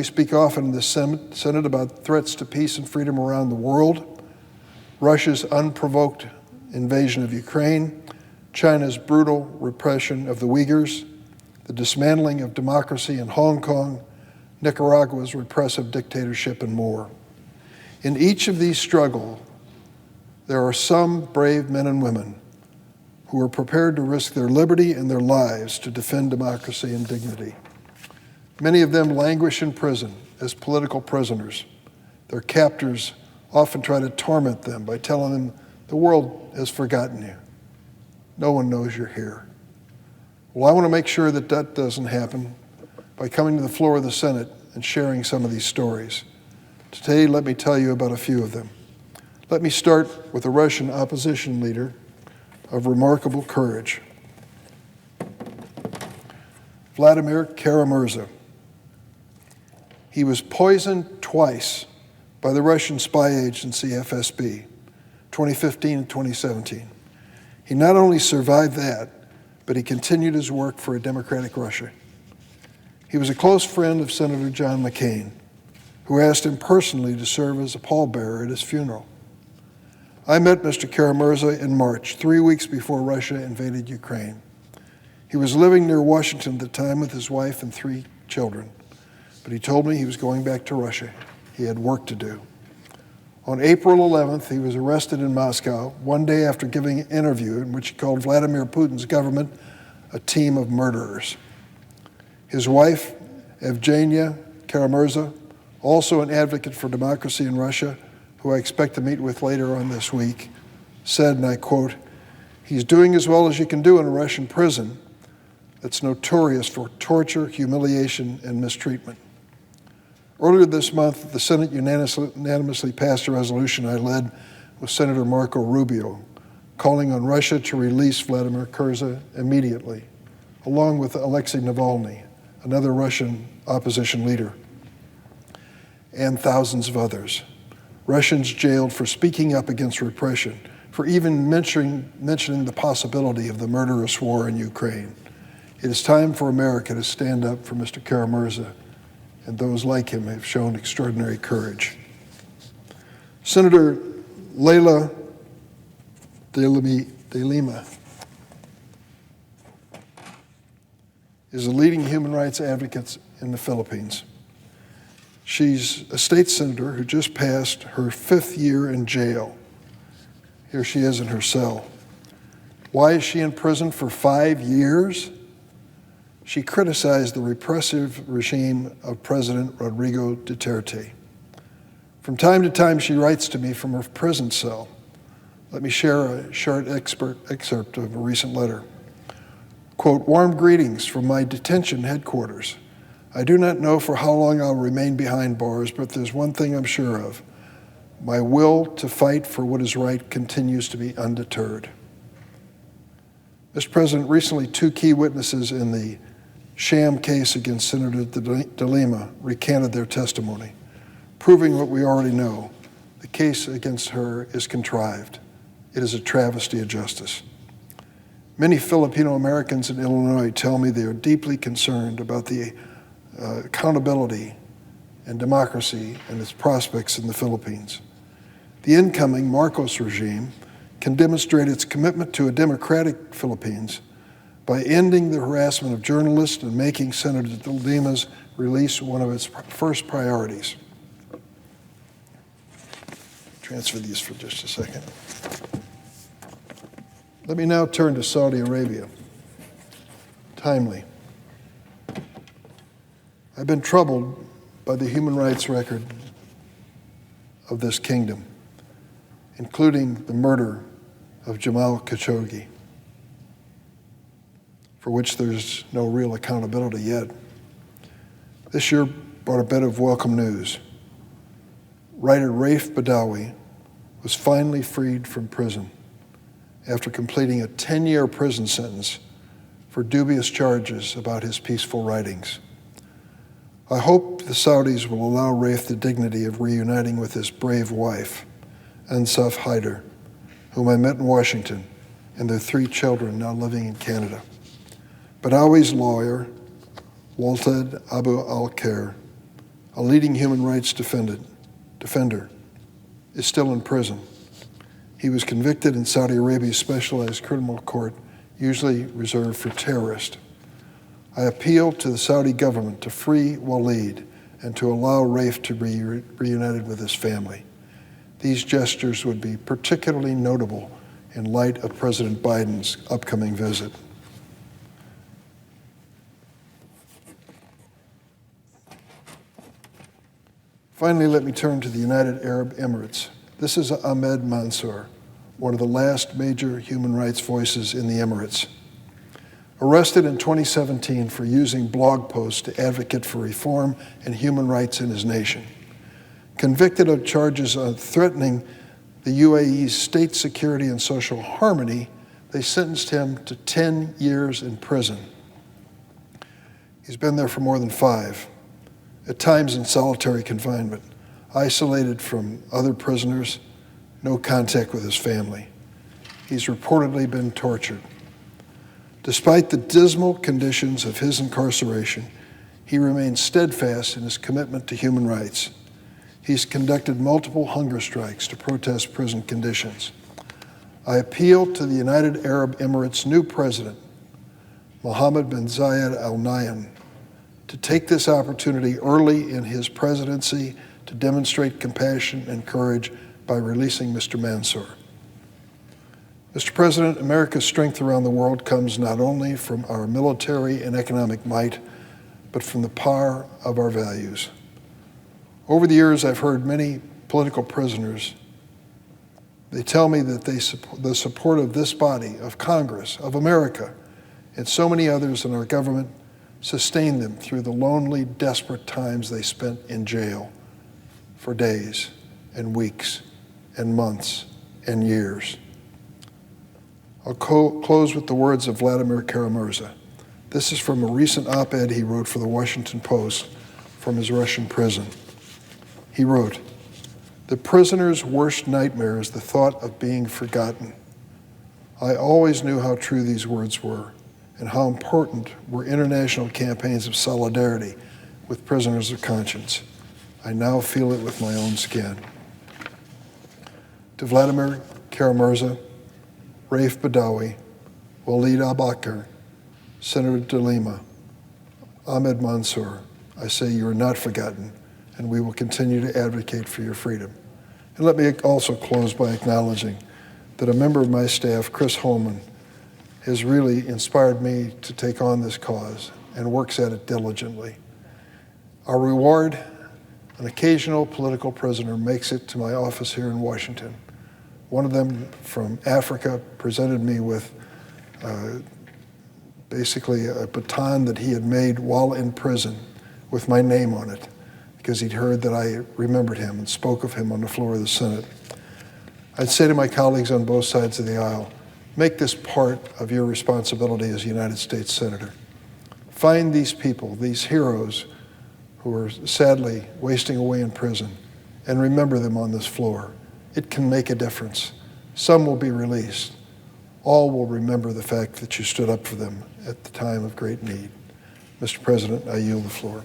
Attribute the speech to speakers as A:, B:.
A: we speak often in the Senate about threats to peace and freedom around the world, Russia's unprovoked invasion of Ukraine, China's brutal repression of the Uyghurs, the dismantling of democracy in Hong Kong, Nicaragua's repressive dictatorship, and more. In each of these struggles, there are some brave men and women who are prepared to risk their liberty and their lives to defend democracy and dignity. Many of them languish in prison as political prisoners. Their captors often try to torment them by telling them the world has forgotten you. No one knows you're here. Well, I want to make sure that that doesn't happen by coming to the floor of the Senate and sharing some of these stories. Today, let me tell you about a few of them. Let me start with a Russian opposition leader of remarkable courage, Vladimir Kara-Murza. He was poisoned twice by the Russian spy agency FSB, 2015 and 2017. He not only survived that, but he continued his work for a democratic Russia. He was a close friend of Senator John McCain, who asked him personally to serve as a pallbearer at his funeral. I met Mr. Kara-Murza in March, 3 weeks before Russia invaded Ukraine. He was living near Washington at the time with his wife and 3 children, but he told me he was going back to Russia. He had work to do. On April 11th, he was arrested in Moscow, one day after giving an interview in which he called Vladimir Putin's government a team of murderers. His wife, Evgenia Kara-Murza, also an advocate for democracy in Russia, who I expect to meet with later on this week, said, and I quote, "He's doing as well as you can do in a Russian prison that's notorious for torture, humiliation, and mistreatment." Earlier this month, the Senate unanimously passed a resolution I led with Senator Marco Rubio, calling on Russia to release Vladimir Kara-Murza immediately, along with Alexei Navalny, another Russian opposition leader, and thousands of others. Russians jailed for speaking up against repression, for even mentioning the possibility of the murderous war in Ukraine. It is time for America to stand up for Mr. Kara-Murza, and those like him have shown extraordinary courage. Senator Layla de Lima is a leading human rights advocate in the Philippines. She's a state senator who just passed her 5th year in jail. Here she is in her cell. Why is she in prison for 5 years? She criticized the repressive regime of President Rodrigo Duterte. From time to time, she writes to me from her prison cell. Let me share a short excerpt of a recent letter. Quote, "Warm greetings from my detention headquarters. I do not know for how long I'll remain behind bars, but there's one thing I'm sure of. My will to fight for what is right continues to be undeterred." Mr. President, recently 2 key witnesses in the sham case against Senator de Lima recanted their testimony, proving what we already know. The case against her is contrived. It is a travesty of justice. Many Filipino Americans in Illinois tell me they are deeply concerned about the accountability and democracy and its prospects in the Philippines. The incoming Marcos regime can demonstrate its commitment to a democratic Philippines by ending the harassment of journalists and making Senator de Lima's release one of its first priorities. Transfer these for just a second. Let me now turn to Saudi Arabia. Timely. I've been troubled by the human rights record of this kingdom, including the murder of Jamal Khashoggi, for which there's no real accountability yet. This year brought a bit of welcome news. Writer Raif Badawi was finally freed from prison after completing a 10-year prison sentence for dubious charges about his peaceful writings. I hope the Saudis will allow Raif the dignity of reuniting with his brave wife, Ansaf Haider, whom I met in Washington, and their 3 children now living in Canada. Badawi's lawyer, Walted Abu al-Khair, a leading human rights defender, is still in prison. He was convicted in Saudi Arabia's specialized criminal court, usually reserved for terrorists. I appeal to the Saudi government to free Walid and to allow Raif to be reunited with his family. These gestures would be particularly notable in light of President Biden's upcoming visit. Finally, let me turn to the United Arab Emirates. This is Ahmed Mansour, one of the last major human rights voices in the Emirates. Arrested in 2017 for using blog posts to advocate for reform and human rights in his nation. Convicted of charges of threatening the UAE's state security and social harmony, they sentenced him to 10 years in prison. He's been there for more than 5, at times in solitary confinement, isolated from other prisoners, no contact with his family. He's reportedly been tortured. Despite the dismal conditions of his incarceration, he remains steadfast in his commitment to human rights. He's conducted multiple hunger strikes to protest prison conditions. I appeal to the United Arab Emirates' new president, Mohammed bin Zayed Al Nahyan, to take this opportunity early in his presidency to demonstrate compassion and courage by releasing Mr. Mansour. Mr. President, America's strength around the world comes not only from our military and economic might, but from the power of our values. Over the years, I've heard many political prisoners. They tell me that the support of this body, of Congress, of America, and so many others in our government sustained them through the lonely, desperate times they spent in jail for days and weeks and months and years. I'll close with the words of Vladimir Kara-Murza. This is from a recent op-ed he wrote for the Washington Post from his Russian prison. He wrote, "The prisoner's worst nightmare is the thought of being forgotten. I always knew how true these words were and how important were international campaigns of solidarity with prisoners of conscience. I now feel it with my own skin." To Vladimir Kara-Murza, Raif Badawi, Walid al-Bakr, Senator de Lima, Ahmed Mansour, I say you are not forgotten, and we will continue to advocate for your freedom. And let me also close by acknowledging that a member of my staff, Chris Holman, has really inspired me to take on this cause and works at it diligently. Our reward, an occasional political prisoner makes it to my office here in Washington. One of them from Africa presented me with basically a baton that he had made while in prison with my name on it, because he'd heard that I remembered him and spoke of him on the floor of the Senate. I'd say to my colleagues on both sides of the aisle, make this part of your responsibility as a United States Senator. Find these people, these heroes who are sadly wasting away in prison, and remember them on this floor. It can make a difference. Some will be released. All will remember the fact that you stood up for them at the time of great need. Mr. President, I yield the floor.